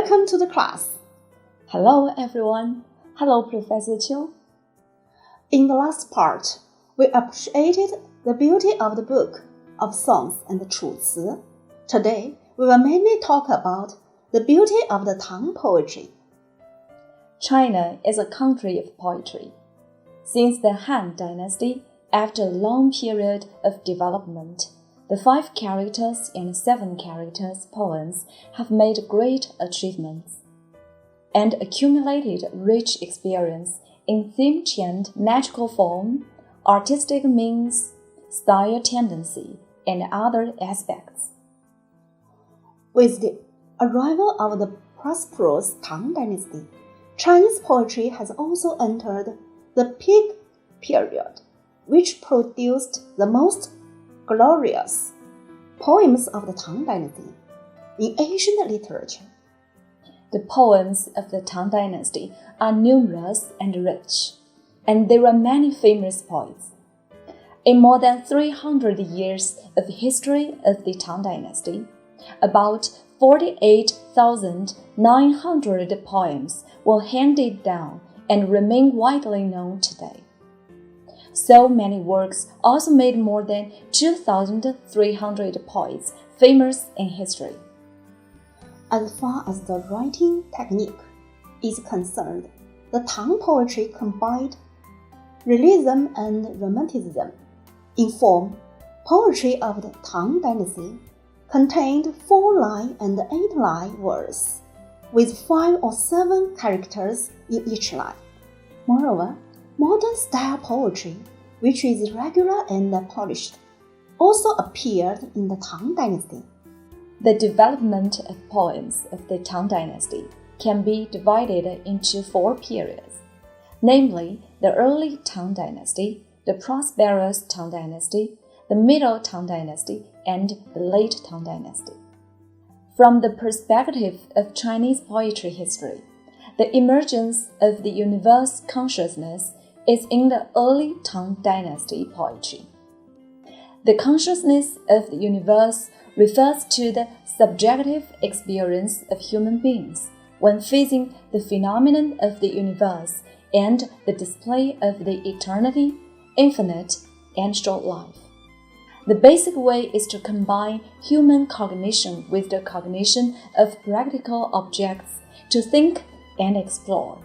Welcome to the class. Hello everyone. Hello Professor Qiu. In the last part, we appreciated the beauty of the book of songs and the 楚辞. Today, we will mainly talk about the beauty of the Tang poetry. China is a country of poetry. Since the Han Dynasty, after a long period of development, the 5 characters and 7 characters poems have made great achievements and accumulated rich experience in theme-chained magical form, artistic means, style tendency, and other aspects. With the arrival of the prosperous Tang Dynasty, Chinese poetry has also entered the peak period, which produced the most glorious poems of the Tang Dynasty in ancient literature. The poems of the Tang Dynasty are numerous and rich, and there are many famous poets. In more than 300 years of history of the Tang Dynasty, about 48,900 poems were handed down and remain widely known today. So many works also made more than 2,300 poets famous in history. As far as the writing technique is concerned, the Tang poetry combined realism and romanticism. In form, poetry of the Tang Dynasty contained 4-line and 8-line verse, with 5 or 7 characters in each line. Moreover, modern style poetry, which is regular and polished, also appeared in the Tang Dynasty. The development of poems of the Tang Dynasty can be divided into 4 periods, namely the early Tang Dynasty, the prosperous Tang Dynasty, the middle Tang Dynasty, and the late Tang Dynasty. From the perspective of Chinese poetry history, the emergence of the universe consciousness is in the early Tang Dynasty poetry. The consciousness of the universe refers to the subjective experience of human beings when facing the phenomenon of the universe and the display of the eternity, infinite, and short life. The basic way is to combine human cognition with the cognition of practical objects to think and explore,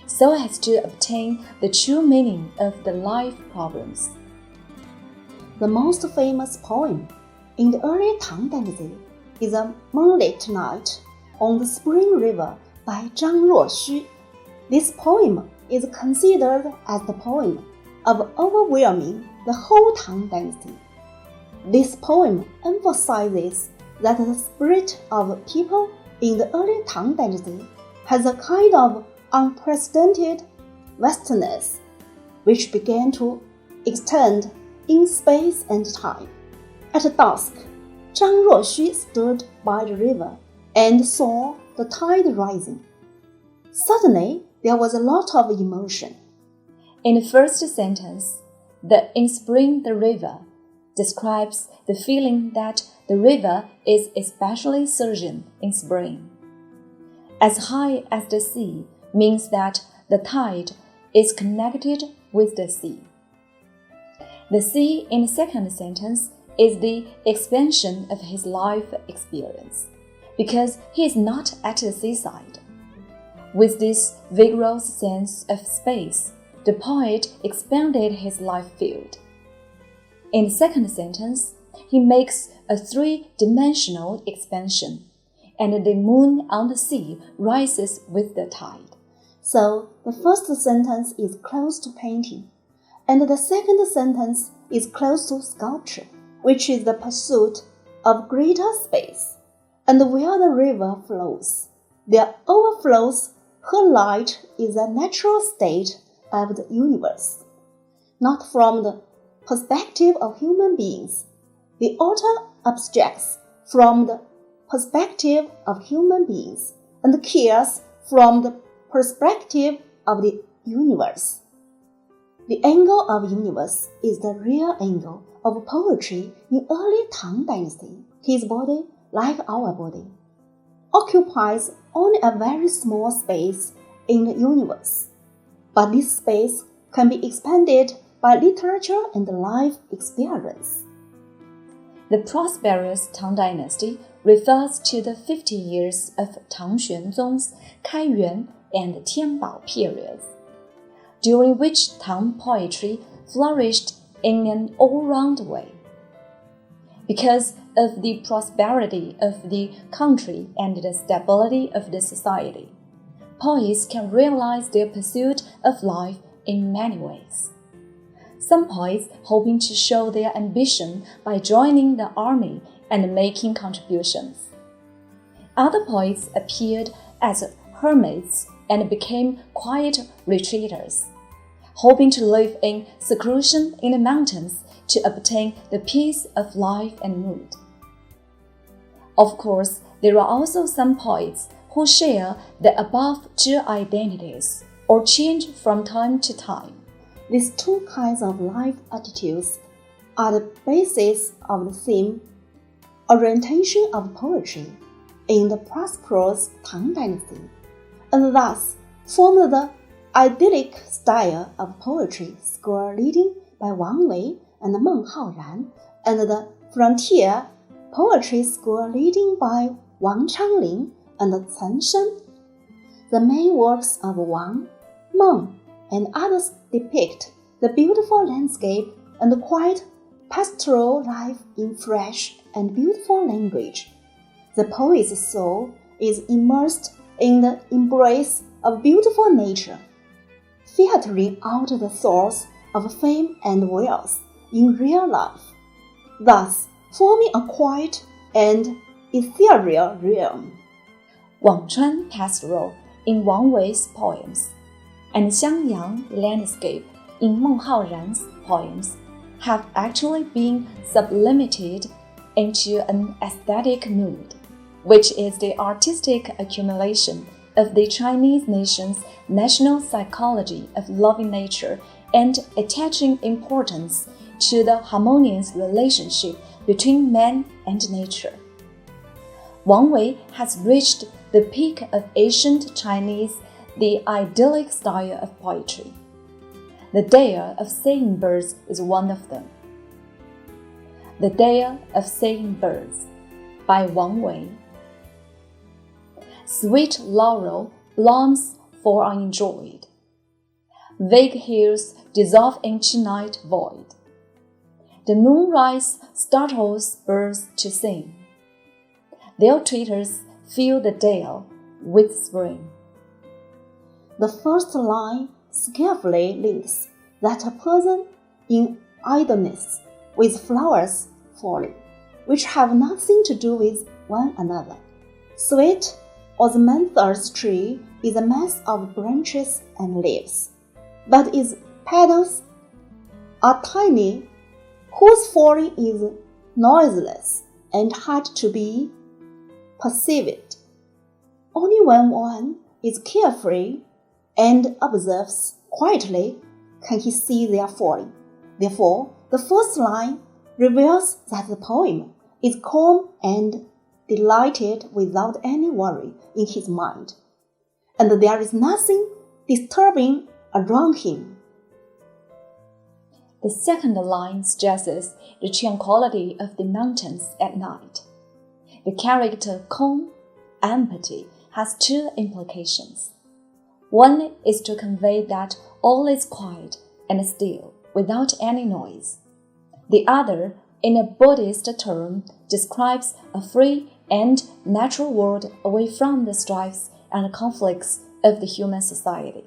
so as to obtain the true meaning of the life problems. The most famous poem in the early Tang Dynasty is A Moonlit Night on the Spring River by Zhang Ruoxu. This poem is considered as the poem of overwhelming the whole Tang Dynasty. This poem emphasizes that the spirit of people in the early Tang Dynasty has a kind of unprecedented vastness, which began to extend in space and time. At dusk, Zhang Ruoxu stood by the river and saw the tide rising. Suddenly, there was a lot of emotion. In the first sentence, the "in spring the river" describes the feeling that the river is especially surging in spring. As high as the sea means that the tide is connected with the sea. The sea in the second sentence is the expansion of his life experience, because he is not at the seaside. With this vigorous sense of space, the poet expanded his life field. In the second sentence, he makes a 3-dimensional expansion, and the moon on the sea rises with the tide. So, the first sentence is close to painting, and the second sentence is close to sculpture, which is the pursuit of greater space. And where the river flows, there overflows her light is a natural state of the universe, not from the perspective of human beings. The author abstracts from the perspective of human beings and cares from the perspective of the universe. The angle of universe is the real angle of poetry in early Tang Dynasty, his body like our body. occupies only a very small space in the universe, but this space can be expanded by literature and life experience. The prosperous Tang Dynasty refers to the 50 years of Tang Xuanzong's 开元 and Tianbao periods, during which Tang poetry flourished in an all-round way. Because of the prosperity of the country and the stability of the society, poets can realize their pursuit of life in many ways. Some poets hoping to show their ambition by joining the army and making contributions. Other poets appeared as hermits and became quiet retreaters, hoping to live in seclusion in the mountains to obtain the peace of life and mood. Of course, there are also some poets who share the above two identities or change from time to time. These two kinds of life attitudes are the basis of the theme orientation of poetry in the prosperous Tang Dynasty, and thus form the idyllic style of poetry school leading by Wang Wei and Meng Haoran, and the frontier poetry school leading by Wang Changling and Chen Shen. The main works of Wang, Meng, and others depict the beautiful landscape and the quiet pastoral life in fresh and beautiful language. The poet's soul is immersed in the embrace of beautiful nature, filtering out the source of fame and wealth in real life, thus forming a quiet and ethereal realm. Wangchuan pastoral in Wang Wei's poems and Xiangyang landscape in Meng Haoran's poems have actually been sublimated into an aesthetic mood, which is the artistic accumulation of the Chinese nation's national psychology of loving nature and attaching importance to the harmonious relationship between man and nature. Wang Wei has reached the peak of ancient Chinese, the idyllic style of poetry. The Tale of Saying Birds is one of them. The Tale of Saying Birds by Wang Wei. Sweet laurel blooms for unenjoyed. Vague hills dissolve into night void. The moonrise startles birds to sing. Their twitters fill the dale with spring. The first line skillfully links that a person in idleness with flowers falling, which have nothing to do with one another. Sweet osmanthus tree is a mass of branches and leaves, but its petals are tiny, whose falling is noiseless and hard to be perceived. Only when one is carefree and observes quietly can he see their falling. Therefore, the first line reveals that the poem is calm and delighted without any worry in his mind, and there is nothing disturbing around him. The second line stresses the tranquility of the mountains at night. The character calm, empty, has two implications. One is to convey that all is quiet and still, without any noise. The other, in a Buddhist term, describes a free and natural world away from the strifes and conflicts of the human society.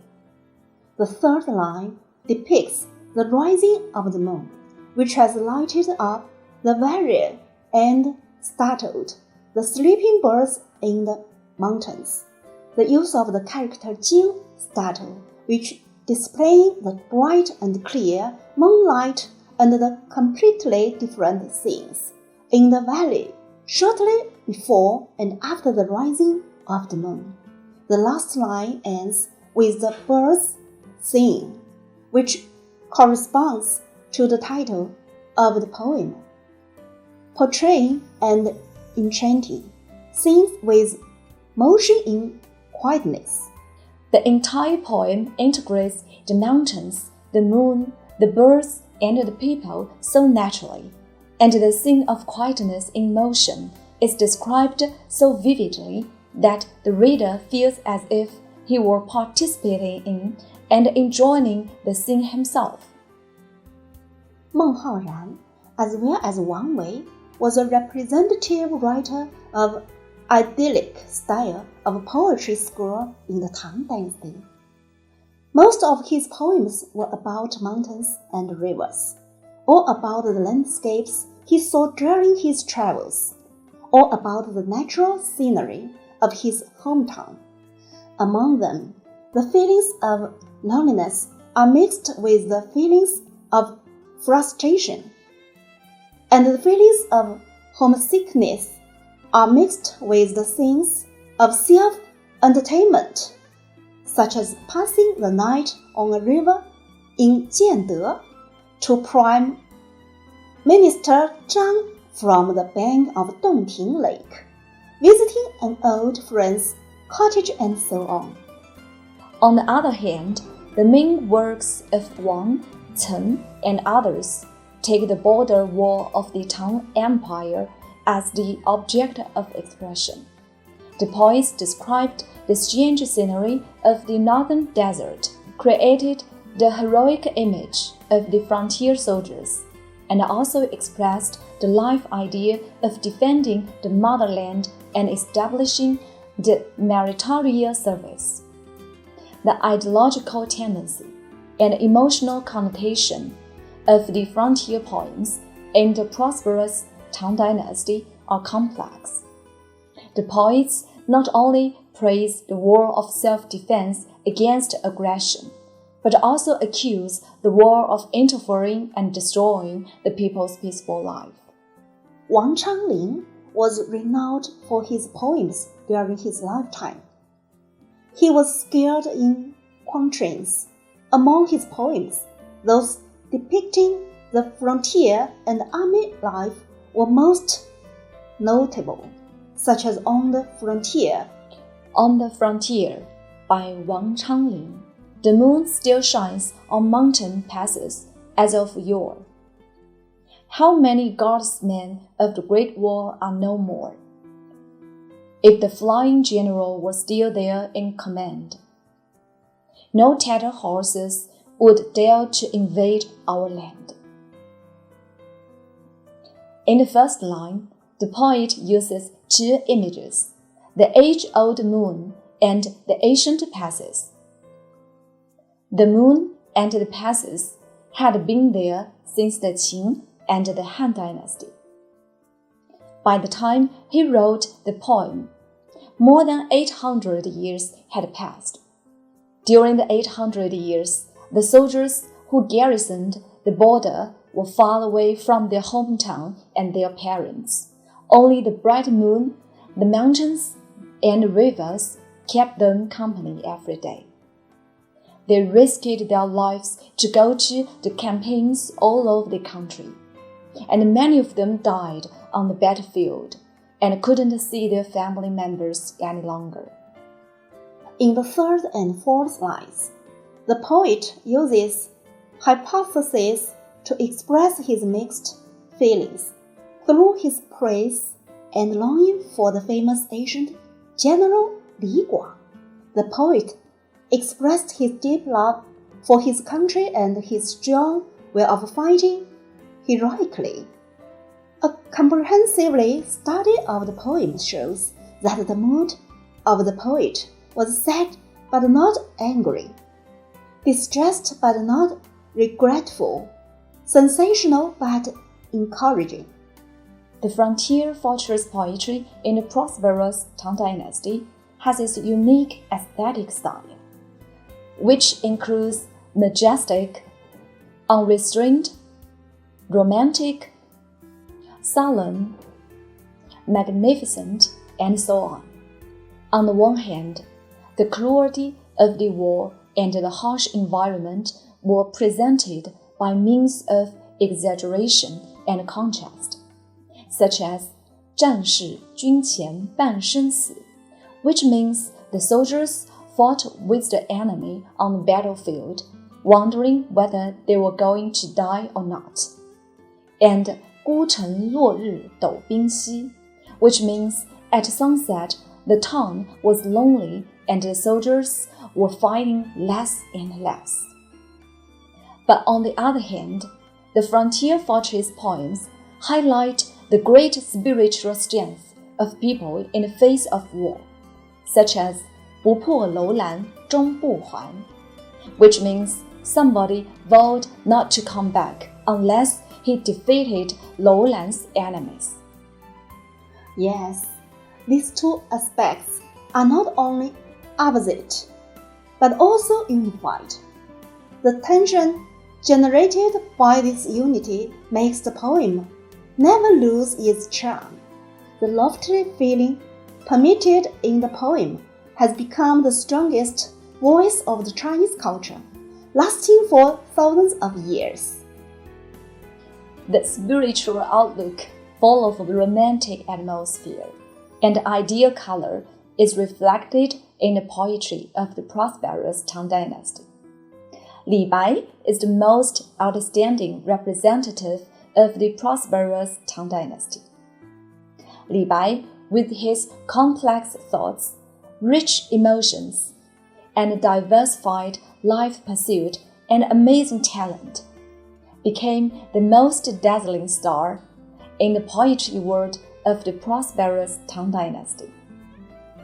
The third line depicts the rising of the moon, which has lighted up the valley and startled the sleeping birds in the mountains. The use of the character Jing, startle, which displaying the bright and clear moonlight and the completely different scenes in the valley shortly before and after the rising of the moon. The last line ends with the birds singing, which corresponds to the title of the poem, portraying and enchanting scenes with motion in quietness. The entire poem integrates the mountains, the moon, the birds, and the people so naturally, and the scene of quietness in motion is described so vividly that the reader feels as if he were participating in and enjoying the scene himself. 孟浩然, as well as Wang Wei, was a representative writer of idyllic style of poetry school in the Tang Dynasty. Most of his poems were about mountains and rivers, or about the landscapes he saw during his travels, or about the natural scenery of his hometown. Among them, the feelings of loneliness are mixed with the feelings of frustration, and the feelings of homesickness are mixed with the scenes of self-entertainment, such as passing the night on a river in Jiande to Prime Minister Zhang from the bank of Dongting Lake, visiting an old friend's cottage, and so on. On the other hand, the main works of Wang, Chen, and others take the border wall of the Tang Empire as the object of expression. The poets described the strange scenery of the northern desert, created the heroic image of the frontier soldiers, and also expressed the life idea of defending the motherland and establishing the military service. The ideological tendency and emotional connotation of the frontier poems in the prosperous Tang Dynasty are complex. The poets not only praise the war of self-defense against aggression, but also accuse the war of interfering and destroying the people's peaceful life. Wang Changling was renowned for his poems during his lifetime. He was skilled in quatrains. Among his poems, those depicting the frontier and army life were most notable, such as On the Frontier. On the Frontier by Wang Changling. The moon still shines on mountain passes as of yore. How many guardsmen of the Great Wall are no more? If the flying general were still there in command, no tattered horses would dare to invade our land. In the first line, the poet uses two images, the age-old moon and the ancient passes. The moon and the passes had been there since the Qing and the Han Dynasty. By the time he wrote the poem, more than 800 years had passed. During the 800 years, the soldiers who garrisoned the border were far away from their hometown and their parents. Only the bright moon, the mountains, and rivers kept them company every day. They risked their lives to go to the campaigns all over the country, and many of them died on the battlefield and couldn't see their family members any longer. In the third and fourth lines, the poet uses hypotheses to express his mixed feelings. Through his praise and longing for the famous ancient General Li Guang, the poet expressed his deep love for his country and his strong will of fighting heroically. A comprehensively study of the poem shows that the mood of the poet was sad but not angry, distressed but not regretful, sensational but encouraging. The frontier fortress poetry in the prosperous Tang Dynasty has its unique aesthetic style, which includes majestic, unrestrained, romantic, solemn, magnificent, and so on. On the one hand, the cruelty of the war and the harsh environment were presented by means of exaggeration and contrast, such as 战士军前半生死, which means the soldiers fought with the enemy on the battlefield, wondering whether they were going to die or not. And 孤城落日斗兵稀, which means at sunset the town was lonely and the soldiers were fighting less and less. But on the other hand, the frontier fortress poems highlight the great spiritual strength of people in the face of war, such as 不破楼兰终不还, which means somebody vowed not to come back unless he defeated Lou Lan's enemies. Yes, these two aspects are not only opposite, but also unified. The tension generated by this unity makes the poem never lose its charm. The lofty feeling permitted in the poem has become the strongest voice of the Chinese culture, lasting for thousands of years. The spiritual outlook, full of romantic atmosphere and ideal color, is reflected in the poetry of the prosperous Tang Dynasty. Li Bai is the most outstanding representative of the prosperous Tang Dynasty. Li Bai, with his complex thoughts, rich emotions, and diversified life pursuit and amazing talent, became the most dazzling star in the poetry world of the prosperous Tang Dynasty.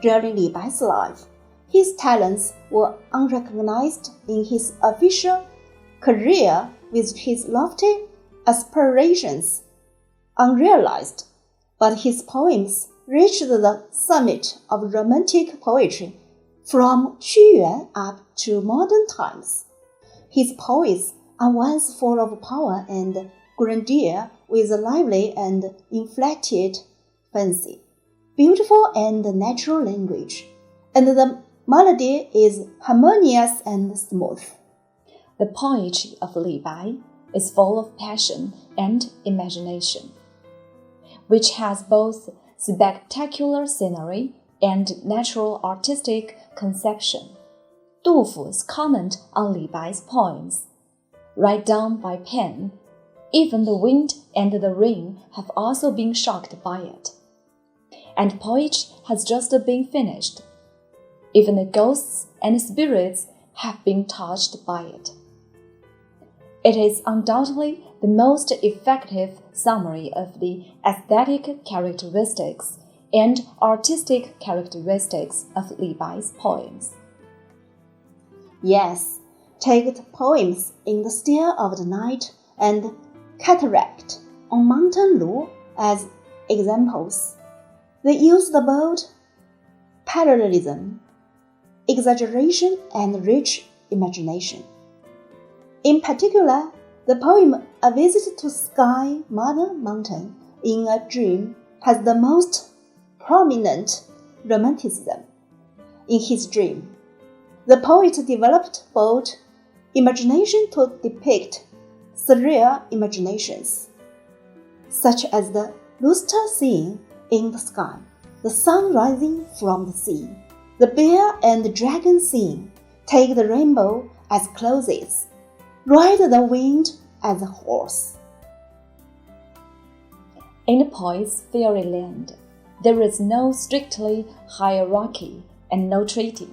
During Li Bai's life, his talents were unrecognized in his official career, with his lofty aspirations unrealized, but his poems reached the summit of romantic poetry from Qu Yuan up to modern times. His poems are ones full of power and grandeur, with a lively and inflected fancy, beautiful and natural language, and the melody is harmonious and smooth. The poetry of Li Bai is full of passion and imagination, which has both spectacular scenery and natural artistic conception. Du Fu's comment on Li Bai's poems, write down by pen, even the wind and the rain have also been shocked by it. And poetry has just been finished. Even the ghosts and spirits have been touched by it. It is undoubtedly the most effective summary of the aesthetic characteristics and artistic characteristics of Li Bai's poems. Yes, take the poems In the Still of the Night and Cataract on Mountain Lu as examples. They use the bold parallelism, exaggeration, and rich imagination. In particular, the poem A Visit to Sky Mother Mountain in a Dream has the most prominent romanticism. In his dream, the poet developed bold imagination to depict surreal imaginations, such as the lustre scene in the sky, the sun rising from the sea. The bear and the dragon scene take the rainbow as clothes, ride the wind as a horse. In the poet's fairyland, there is no strictly hierarchy and no treaty.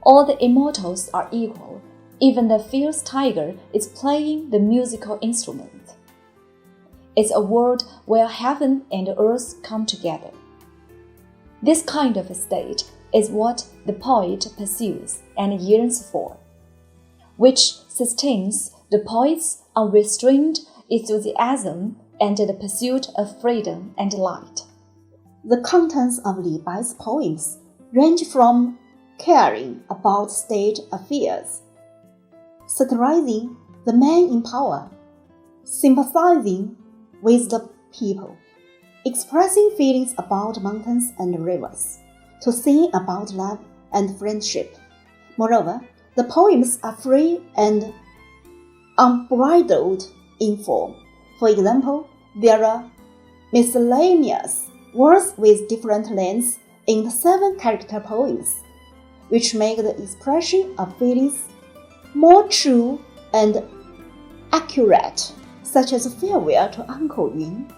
All the immortals are equal. Even the fierce tiger is playing the musical instrument. It's a world where heaven and earth come together. This kind of a state is what the poet pursues and yearns for, which sustains the poet's unrestrained enthusiasm and the pursuit of freedom and light. The contents of Li Bai's poems range from caring about state affairs, satirizing the man in power, sympathizing with the people, expressing feelings about mountains and rivers, to sing about love and friendship. Moreover, the poems are free and unbridled in form. For example, there are miscellaneous words with different lengths in the 7-character poems, which make the expression of feelings more true and accurate, such as Farewell to Uncle Yun,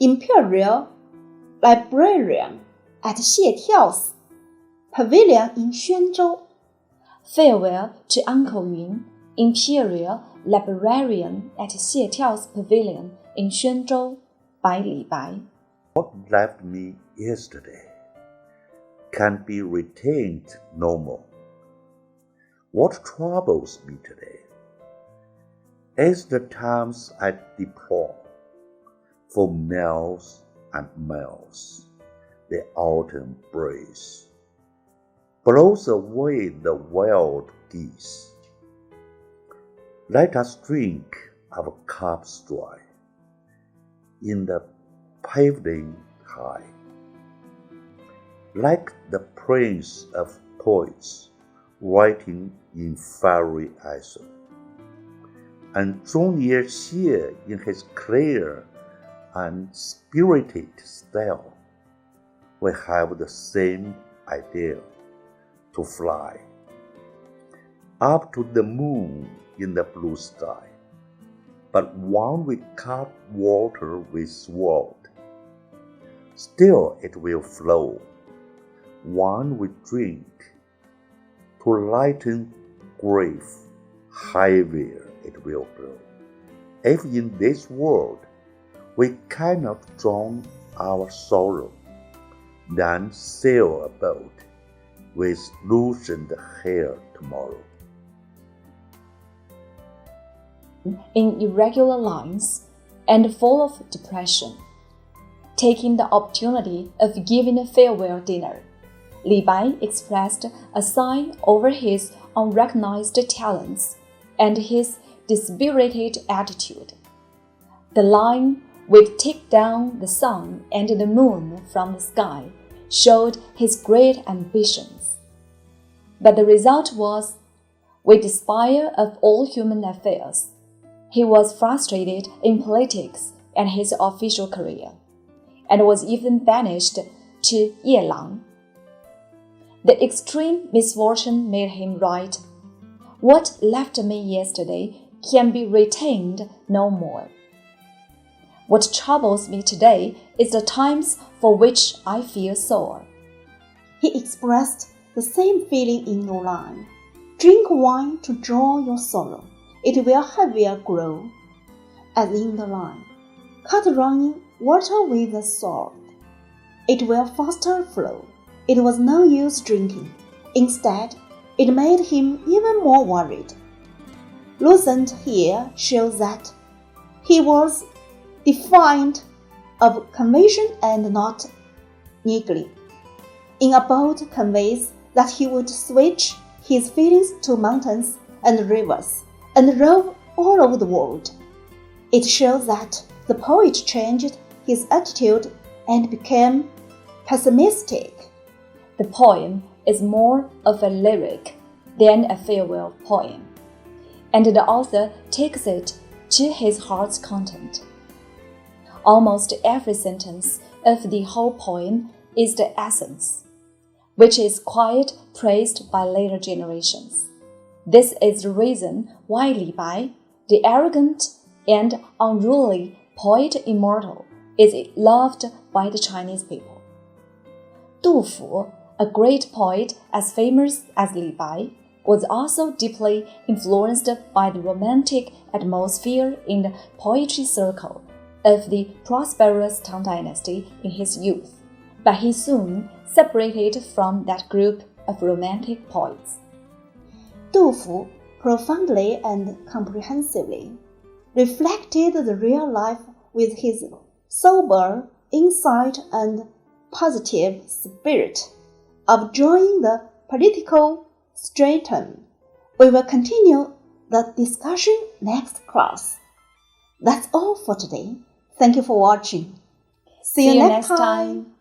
Imperial Librarian at Xie Tiao's Pavilion in Xuanzhou, Farewell to Uncle Yun, Imperial Librarian at Xie Tiao's Pavilion in Xuanzhou by Li Bai. What left me yesterday can be retained no more. What troubles me today is the times I deplore. For miles and miles, the autumn breeze blows away the wild geese. Let us drink our cups dry in the pavilion high, like the prince of poets writing in fairy Aesop, and Zhongye Xie in his clear and spirited style. We have the same idea, to fly up to the moon in the blue sky, but one we cut water with sword, still it will flow. One we drink, to lighten grief, heavier it will grow. If in this world we cannot drown our sorrow, then sail a boat with loosened hair tomorrow. In irregular lines and full of depression, taking the opportunity of giving a farewell dinner, Li Bai expressed a sigh over his unrecognized talents and his dispirited attitude. The line, "We've taken down the sun and the moon from the sky," showed his great ambitions. But the result was, "We despair of all human affairs." He was frustrated in politics and his official career, and was even banished to Yelang. The extreme misfortune made him write, "What left me yesterday can be retained no more. What troubles me today is the times for which I feel sore." He expressed the same feeling in no line. "Drink wine to draw your sorrow, it will heavier grow." As in the line, "Cut running water with a sword, it will faster flow." It was no use drinking. Instead, it made him even more worried. Loosened here shows that he was defiant of convention and not niggly. In a boat conveys that he would switch his feelings to mountains and rivers and rove all over the world. It shows that the poet changed his attitude and became pessimistic. The poem is more of a lyric than a farewell poem, and the author takes it to his heart's content. Almost every sentence of the whole poem is the essence, which is quite praised by later generations. This is the reason why Li Bai, the arrogant and unruly poet immortal, is loved by the Chinese people. Du Fu, a great poet as famous as Li Bai, was also deeply influenced by the romantic atmosphere in the poetry circle of the prosperous Tang Dynasty in his youth, but he soon separated from that group of romantic poets. Du Fu profoundly and comprehensively reflected the real life with his sober insight and positive spirit of drawing the political stratum. We will continue the discussion next class. That's all for today. Thank you for watching. See you next time.